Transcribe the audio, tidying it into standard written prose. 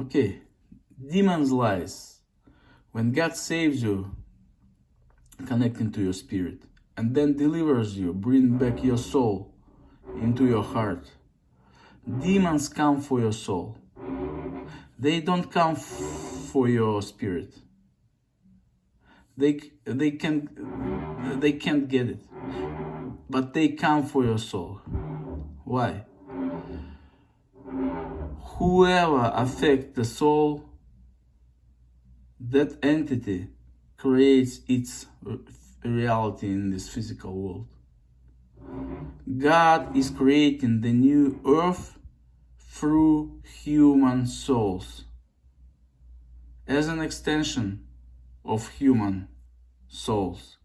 Okay, demons lies. When God saves you, connecting to your spirit, and then delivers you, bring back your soul into your heart. Demons come for your soul. They don't come for your spirit. They can't get it, but they come for your soul. Why? Whoever affects the soul, that entity creates its reality in this physical world. God is creating the new earth through human souls as an extension of human souls.